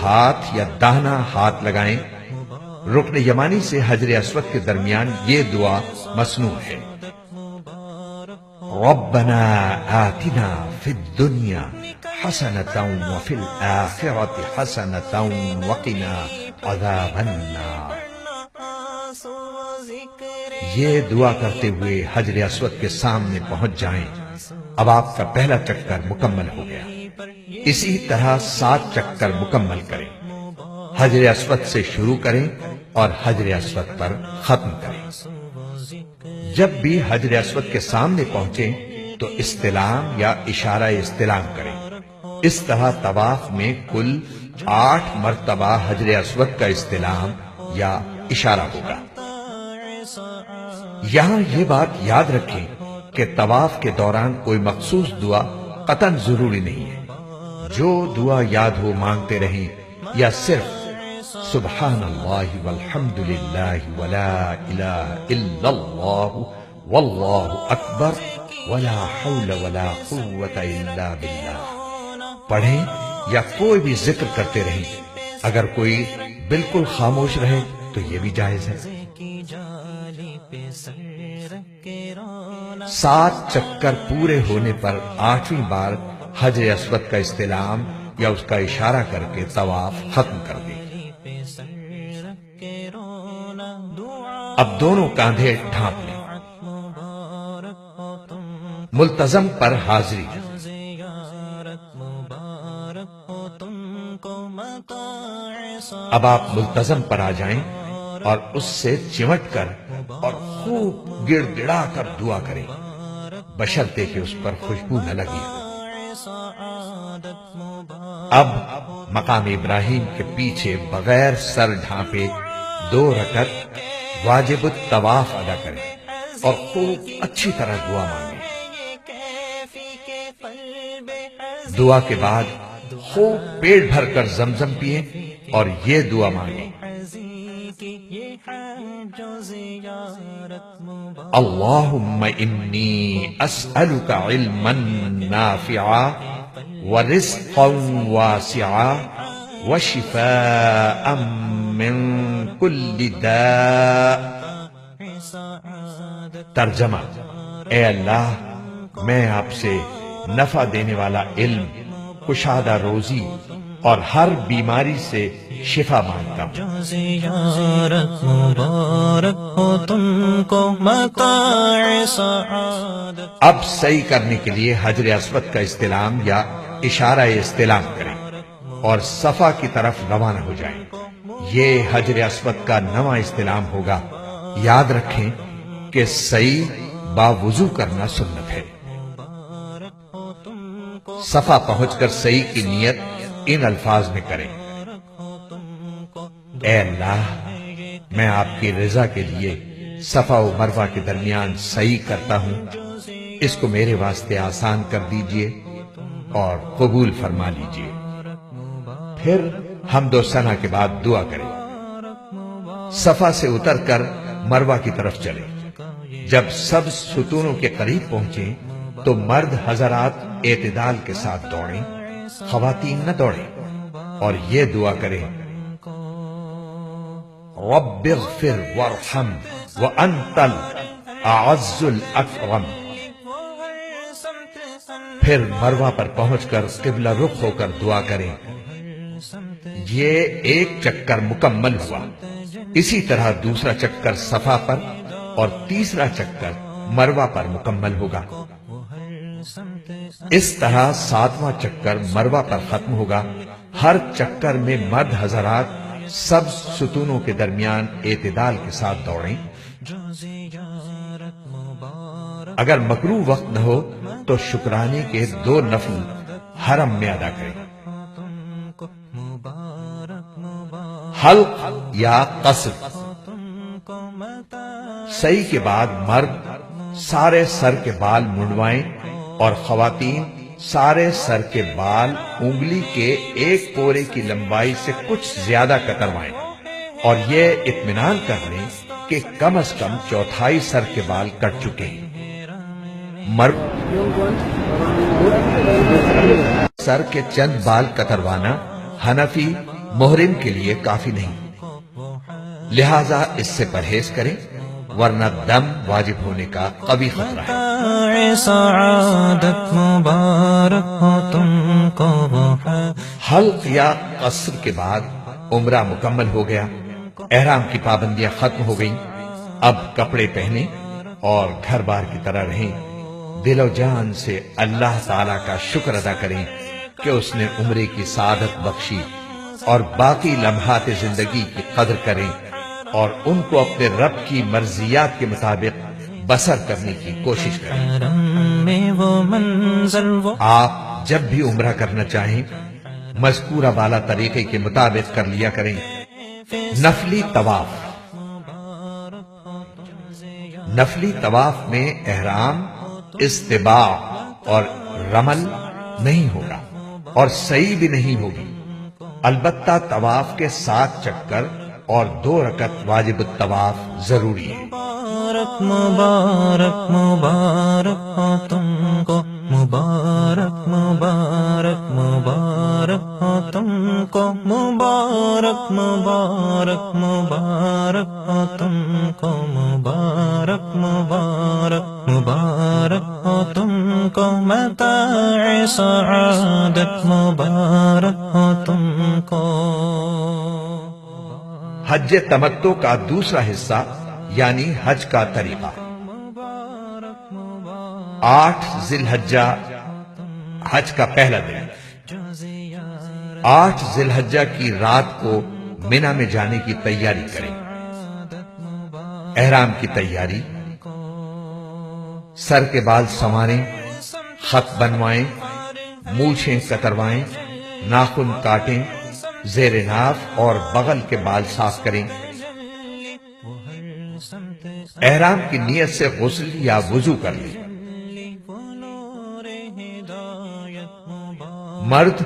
ہاتھ یا داہنا ہاتھ لگائیں۔ رکن یمانی سے حجر اسود کے درمیان یہ دعا مسنون ہے: ربنا آتنا فی الدنیا حسنۃ وفی الآخرۃ حسنۃ وقنا عذاب النار۔ یہ دعا کرتے ہوئے حجر اسود کے سامنے پہنچ جائیں۔ اب آپ کا پہلا چکر مکمل ہو گیا۔ اسی طرح 7 چکر مکمل کریں۔ حجر اسود سے شروع کریں اور حجر اسود پر ختم کریں۔ جب بھی حجر اسود کے سامنے پہنچیں تو استلام یا اشارہ استلام کریں۔ اس طرح طواف میں کل 8 مرتبہ حجر اسود کا استلام یا اشارہ ہوگا۔ یہاں یہ بات یاد رکھیں کہ طواف کے دوران کوئی مخصوص دعا قطعاً ضروری نہیں ہے۔ جو دعا یاد ہو مانگتے رہیں، یا صرف سبحان اللہ والحمد للہ ولا الہ الا اللہ واللہ اکبر ولا حول ولا قوت الا باللہ پڑھیں، یا کوئی بھی ذکر کرتے رہیں۔ اگر کوئی بالکل خاموش رہے تو یہ بھی جائز ہے۔ 7 چکر پورے ہونے پر 8ویں بار حجر اسود کا استلام یا اس کا اشارہ کر کے طواف ختم کر دیں۔ اب دونوں کاندھے ڈھانپ لیں۔ ملتزم پر حاضری۔ اب آپ ملتزم پر آ جائیں اور اس سے چمٹ کر اور خوب گڑ گڑا کر دعا کریں، بشرطے کہ اس پر خوشبو نہ لگی ہو۔ اب مقام ابراہیم کے پیچھے بغیر سر ڈھانپے 2 رکعت واجب الطواف ادا کریں اور خوب اچھی طرح دعا مانگیں۔ دعا کے بعد خوب پیٹ بھر کر زمزم پئیں اور یہ دعا مانگیں: اللہم انی اسألک علما نافعا ورزقا واسعا وشفاء من کل داء۔ ترجمہ: اے اللہ، میں آپ سے نفع دینے والا علم، کشادہ روزی اور ہر بیماری سے شفا مانگتا ہوں۔ زیارت مبارک ہو تم کو متاع سعادت۔ اب سعی کرنے کے لیے حجر اسود کا استلام یا اشارہ استلام کریں اور صفا کی طرف روانہ ہو جائیں۔ یہ حجر اسود کا 9واں استلام ہوگا۔ یاد رکھیں کہ سعی باوضو کرنا سنت ہے۔ صفا پہنچ کر سعی کی نیت ان الفاظ میں کریں: اے اللہ، میں آپ کی رضا کے لیے صفا و مروہ کے درمیان سعی کرتا ہوں، اس کو میرے واسطے آسان کر دیجئے اور قبول فرما لیجئے۔ پھر حمد و ثنا کے بعد دعا کریں۔ صفا سے اتر کر مروہ کی طرف چلیں۔ جب سب ستونوں کے قریب پہنچیں تو مرد حضرات اعتدال کے ساتھ دوڑیں، خواتین نہ دوڑیں، اور یہ دعا کریں: رب اغفر وارحم وانت الاعز الاکرم۔ پھر مروہ پر پہنچ کر قبلہ رخ ہو کر دعا کریں۔ یہ 1 چکر مکمل ہوا۔ اسی طرح دوسرا چکر صفا پر اور تیسرا چکر مروہ پر مکمل ہوگا۔ اس طرح 7واں چکر مروہ پر ختم ہوگا۔ ہر چکر میں مرد حضرات سب ستونوں کے درمیان اعتدال کے ساتھ دوڑیں۔ اگر مکروہ وقت نہ ہو تو شکرانے کے 2 نفل حرم میں ادا کریں۔ حلق یا قصر۔ سعی کے بعد مرد سارے سر کے بال منڈوائیں اور خواتین سارے سر کے بال انگلی کے 1 پورے کی لمبائی سے کچھ زیادہ کتروائیں اور یہ اطمینان کر لیں کہ کم از کم 1/4 سر کے بال کٹ چکے ہیں۔ سر کے چند بال کتروانا حنفی محرم کے لیے کافی نہیں، لہذا اس سے پرہیز کریں ورنہ دم واجب ہونے کا قوی خطرہ ہے۔ سعادت مبارک ہو تم کو وہ ہے۔ حلق یا قصر کے بعد عمرہ مکمل ہو گیا، احرام کی پابندیاں ختم ہو گئیں، اب کپڑے پہنیں اور گھر بار کی طرح رہیں، دل و جان سے اللہ تعالی کا شکر ادا کریں کہ اس نے عمرے کی سعادت بخشی، اور باقی لمحات زندگی کی قدر کریں اور ان کو اپنے رب کی مرضیات کے مطابق بسر کرنے کی کوشش کریں۔ حرم میں وہ منزل وہ آپ جب بھی عمرہ کرنا چاہیں مذکورہ والا طریقے کے مطابق کر لیا کریں۔ نفلی طواف، نفلی طواف میں احرام، استباع اور رمل نہیں ہوگا اور سعی بھی نہیں ہوگی، البتہ طواف کے 7 چکر اور 2 رکعت واجب الطواف ضروری ہے۔ مبارک مبارک مبارک ہو تم کو، مبارک مبارک مبارک ہو تم کو، مبارک مبارک مبارک ہو تم کو، مبارک مبارک مبارک ہو تم کو، متاع سعادت مبارک ہو تم کو۔ حج تمتع کا دوسرا حصہ یعنی حج کا طریقہ۔ 8 ذی الحجہ حج کا پہلا دن، 8 ذی الحجہ کی رات کو مینا میں جانے کی تیاری کریں۔ احرام کی تیاری، سر کے بال سنواریں، خط بنوائیں، مونچھیں کتروائیں، ناخن کاٹیں، زیر ناف اور بغل کے بال صاف کریں۔ احرام کی نیت سے غسل یا وضو کر لیں۔ مرد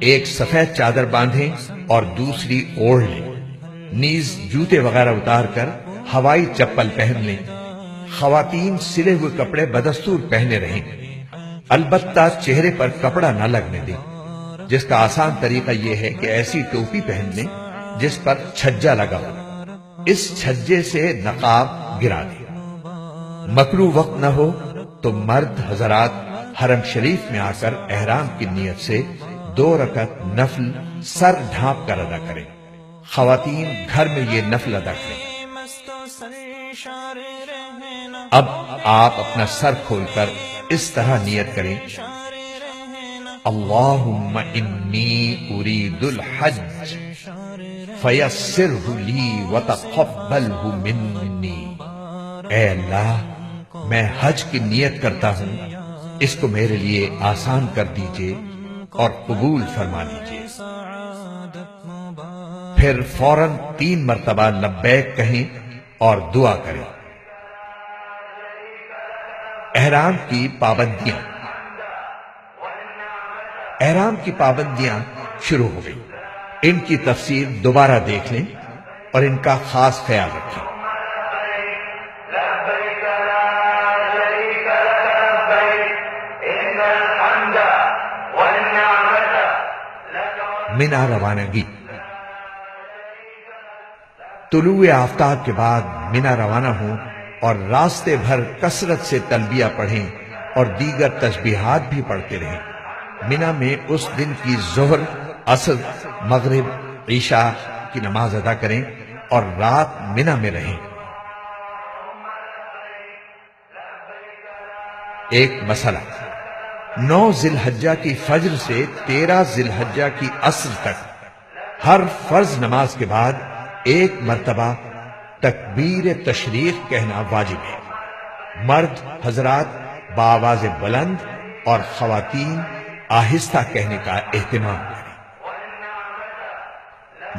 ایک سفید چادر باندھیں اور دوسری اوڑھ لیں، نیز جوتے وغیرہ اتار کر ہوائی چپل پہن لیں۔ خواتین سلے ہوئے کپڑے بدستور پہنے رہیں، البتہ چہرے پر کپڑا نہ لگنے دیں، جس کا آسان طریقہ یہ ہے کہ ایسی ٹوپی پہن لیں جس پر چھجا لگا ہو، اس چھجے سے نقاب گرا دیں۔ مکروہ وقت نہ ہو تو مرد حضرات حرم شریف میں آ کر احرام کی نیت سے 2 رکعت نفل سر ڈھانپ کر ادا کریں، خواتین گھر میں یہ نفل ادا کریں۔ اب آپ اپنا سر کھول کر اس طرح نیت کریں: اللہم انی ارید الحج فیسرہ لی وتقبلہ منی۔ اے اللہ، میں حج کی نیت کرتا ہوں، اس کو میرے لیے آسان کر دیجئے اور قبول فرما لیجئے۔ پھر فوراً 3 مرتبہ لبیک کہیں اور دعا کریں۔ احرام کی پابندیاں، احرام کی پابندیاں شروع ہو گئی، ان کی تفصیل دوبارہ دیکھ لیں اور ان کا خاص خیال رکھیں۔ مینا روانگی، طلوع آفتاب کے بعد مینا روانہ ہوں اور راستے بھر کثرت سے تلبیہ پڑھیں اور دیگر تسبیحات بھی پڑھتے رہیں۔ مینا میں اس دن کی ظہر، عصر، مغرب، عشاء کی نماز ادا کریں اور رات مینا میں رہیں۔ ایک مسئلہ، 9 ذی الحجہ کی فجر سے 13 ذی الحجہ کی عصر تک ہر فرض نماز کے بعد 1 مرتبہ تکبیر تشریق کہنا واجب ہے۔ مرد حضرات بآواز بلند اور خواتین آہستہ کہنے کا اہتمام کریں۔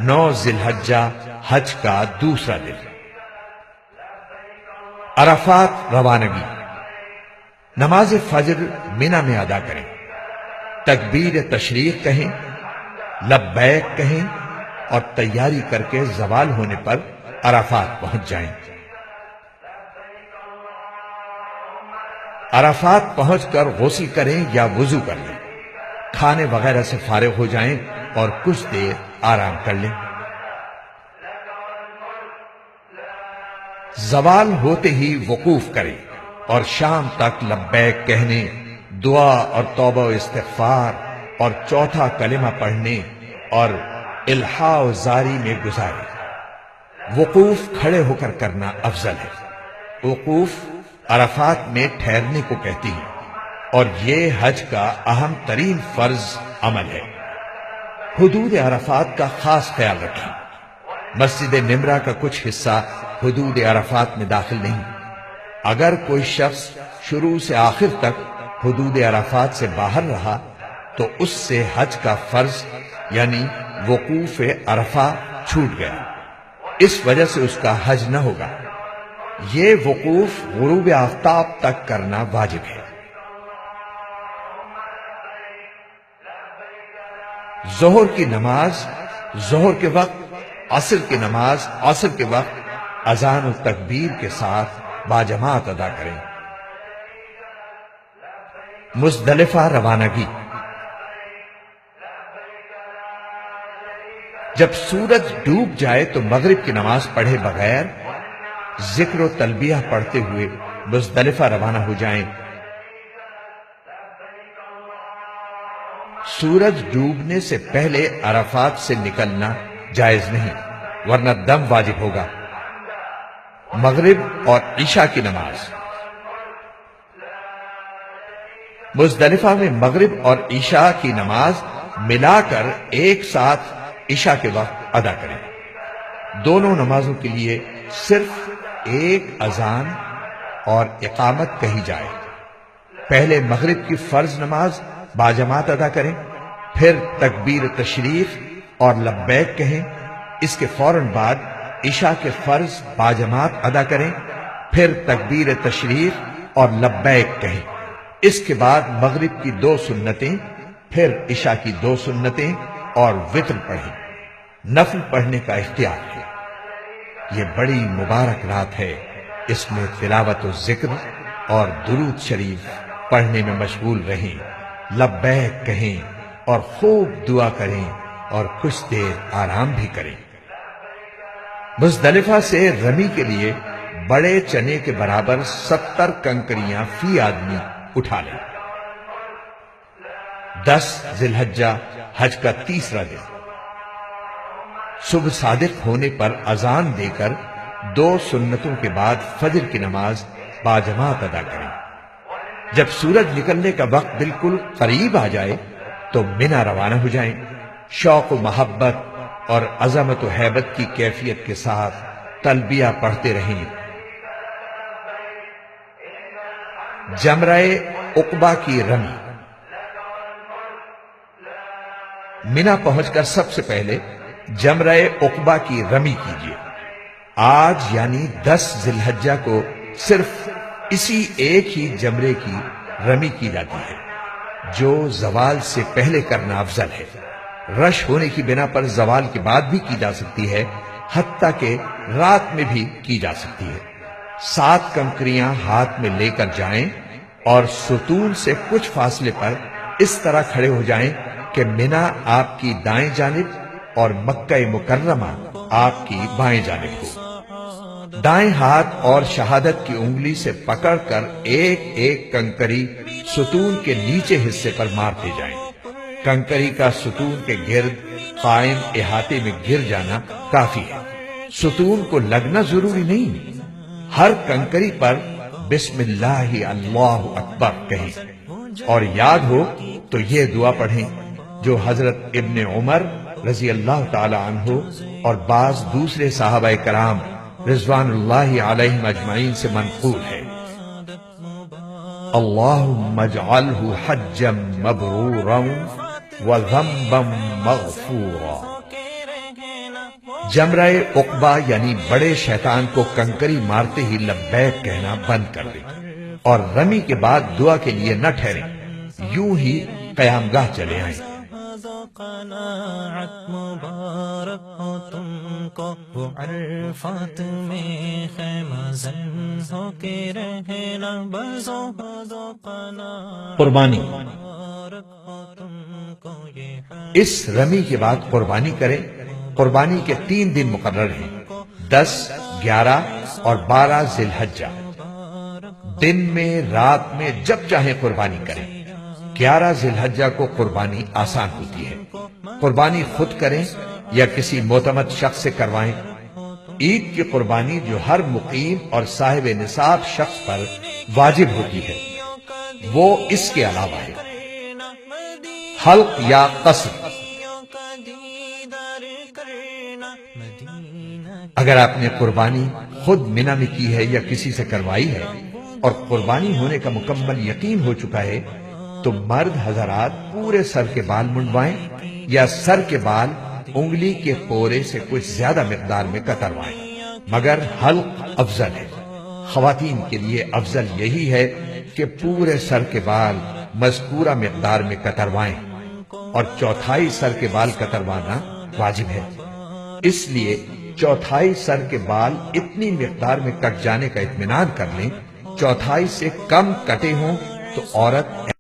9 ذی الحجہ حج کا دوسرا دن، عرفات روانگی، نماز فجر مینا میں ادا کریں، تکبیر تشریق کہیں، لبیک کہیں اور تیاری کر کے زوال ہونے پر عرفات پہنچ جائیں۔ عرفات پہنچ کر غسل کریں یا وضو کر لیں، کھانے وغیرہ سے فارغ ہو جائیں اور کچھ دیر آرام کر لیں۔ زوال ہوتے ہی وقوف کریں اور شام تک لبیک کہنے، دعا اور توبہ و استغفار اور چوتھا کلمہ پڑھنے اور الحاء و زاری میں گزارے۔ وقوف کھڑے ہو کر کرنا افضل ہے۔ وقوف عرفات میں ٹھہرنے کو کہتی ہے اور یہ حج کا اہم ترین فرض عمل ہے۔ حدود عرفات کا خاص خیال رکھیں۔ مسجد نمرہ کا کچھ حصہ حدود عرفات میں داخل نہیں۔ اگر کوئی شخص شروع سے آخر تک حدود عرفات سے باہر رہا تو اس سے حج کا فرض یعنی وقوف عرفہ چھوٹ گیا، اس وجہ سے اس کا حج نہ ہوگا۔ یہ وقوف غروب آفتاب تک کرنا واجب ہے۔ ظہر کی نماز ظہر کے وقت، عصر کی نماز عصر کے وقت اذان و تکبیر کے ساتھ باجماعت ادا کریں۔ مزدلفہ روانگی۔ جب سورج ڈوب جائے تو مغرب کی نماز پڑھے بغیر ذکر و تلبیہ پڑھتے ہوئے مزدلفہ روانہ ہو جائیں۔ سورج ڈوبنے سے پہلے عرفات سے نکلنا جائز نہیں، ورنہ دم واجب ہوگا۔ مغرب اور عشاء کی نماز۔ مزدلفہ میں مغرب اور عشاء کی نماز ملا کر ایک ساتھ عشاء کے وقت ادا کریں۔ دونوں نمازوں کے لیے صرف ایک اذان اور اقامت کہی جائے۔ پہلے مغرب کی فرض نماز باجماعت ادا کریں، پھر تکبیر تشریف اور لبیک کہیں، اس کے فوراً بعد عشاء کے فرض باجماعت ادا کریں، پھر تکبیر تشریف اور لبیک کہیں، اس کے بعد مغرب کی 2 سنتیں، پھر عشاء کی 2 سنتیں اور وتر پڑھیں۔ نفل پڑھنے کا اختیار ہے۔ یہ بڑی مبارک رات ہے، اس میں تلاوت و ذکر اور درود شریف پڑھنے میں مشغول رہیں، لبیک کہیں اور خوب دعا کریں اور کچھ دیر آرام بھی کریں۔ مزدلفہ سے رمی کے لیے بڑے چنے کے برابر 70 کنکریاں فی آدمی اٹھا لیں۔ 10 ذی الحجہ حج کا تیسرا دن۔ صبح صادق ہونے پر اذان دے کر 2 سنتوں کے بعد فجر کی نماز باجماعت ادا کریں۔ جب سورج نکلنے کا وقت بالکل قریب آ جائے تو منا روانہ ہو جائیں۔ شوق و محبت اور عظمت و ہیبت کی کیفیت کے ساتھ تلبیہ پڑھتے رہیں۔ جمرہ عقبہ کی رمی۔ منا پہنچ کر سب سے پہلے جمرہ عقبہ کی رمی کیجیے۔ آج یعنی 10 ذی الحجہ کو صرف اسی ایک ہی جمرے کی رمی کی جاتی ہے، جو زوال سے پہلے کرنا افضل ہے۔ رش ہونے کی بنا پر زوال کے بعد بھی کی جا سکتی ہے، حتیٰ کہ رات میں بھی کی جا سکتی ہے۔ 7 کنکریاں ہاتھ میں لے کر جائیں اور ستون سے کچھ فاصلے پر اس طرح کھڑے ہو جائیں کہ منا آپ کی دائیں جانب اور مکہ مکرمہ آپ کی بائیں جانب ہو۔ دائیں ہاتھ اور شہادت کی انگلی سے پکڑ کر ایک ایک کنکری ستون کے نیچے حصے پر مارتے جائیں۔ کنکری کا ستون کے گرد قائم احاطے میں گر جانا کافی ہے، ستون کو لگنا ضروری نہیں۔ ہر کنکری پر بسم اللہ اللہ اکبر کہیں اور یاد ہو تو یہ دعا پڑھیں جو حضرت ابن عمر رضی اللہ تعالی عنہ اور بعض دوسرے صحابہ کرام رضوان اللہ علیہم اجمعین سے منقول ہے۔ اللہم اجعلہ حجا مبرورا وذنبا مغفورا۔ جمرہ عقبہ یعنی بڑے شیطان کو کنکری مارتے ہی لبیک کہنا بند کر دیں اور رمی کے بعد دعا کے لیے نہ ٹھہریں، یوں ہی قیام گاہ چلے آئیں۔ قناعت مبارک ہو تم کو، وہ عرفات میں خیمہ زن ہو کے رہنا، قربانی قربانی مبارک ہو تم کو یہ اس رمی کے بعد قربانی کریں۔ قربانی کے 3 دن مقرر ہیں، 10، 11 اور 12 ذی الحجہ۔ دن میں، رات میں، جب چاہیں قربانی کریں۔ 11 ذی الحجہ کو قربانی آسان ہوتی ہے۔ قربانی خود کریں یا کسی معتمد شخص سے کروائیں۔ عید کی قربانی جو ہر مقیم اور صاحب نصاب شخص پر واجب ہوتی ہے وہ اس کے علاوہ ہے۔ حلق یا قصر، اگر آپ نے قربانی خود منی میں کی ہے یا کسی سے کروائی ہے اور قربانی ہونے کا مکمل یقین ہو چکا ہے تو مرد حضرات پورے سر کے بال منڈوائیں یا سر کے بال انگلی کے پورے سے کچھ زیادہ مقدار میں کتروائیں، مگر حلق افضل ہے۔ خواتین کے لیے افضل یہی ہے کہ پورے سر کے بال مذکورہ مقدار میں کتروائیں اور چوتھائی سر کے بال کتروانا واجب ہے۔ اس لیے چوتھائی سر کے بال اتنی مقدار میں کٹ جانے کا اطمینان کر لیں، چوتھائی سے کم کٹے ہوں تو عورت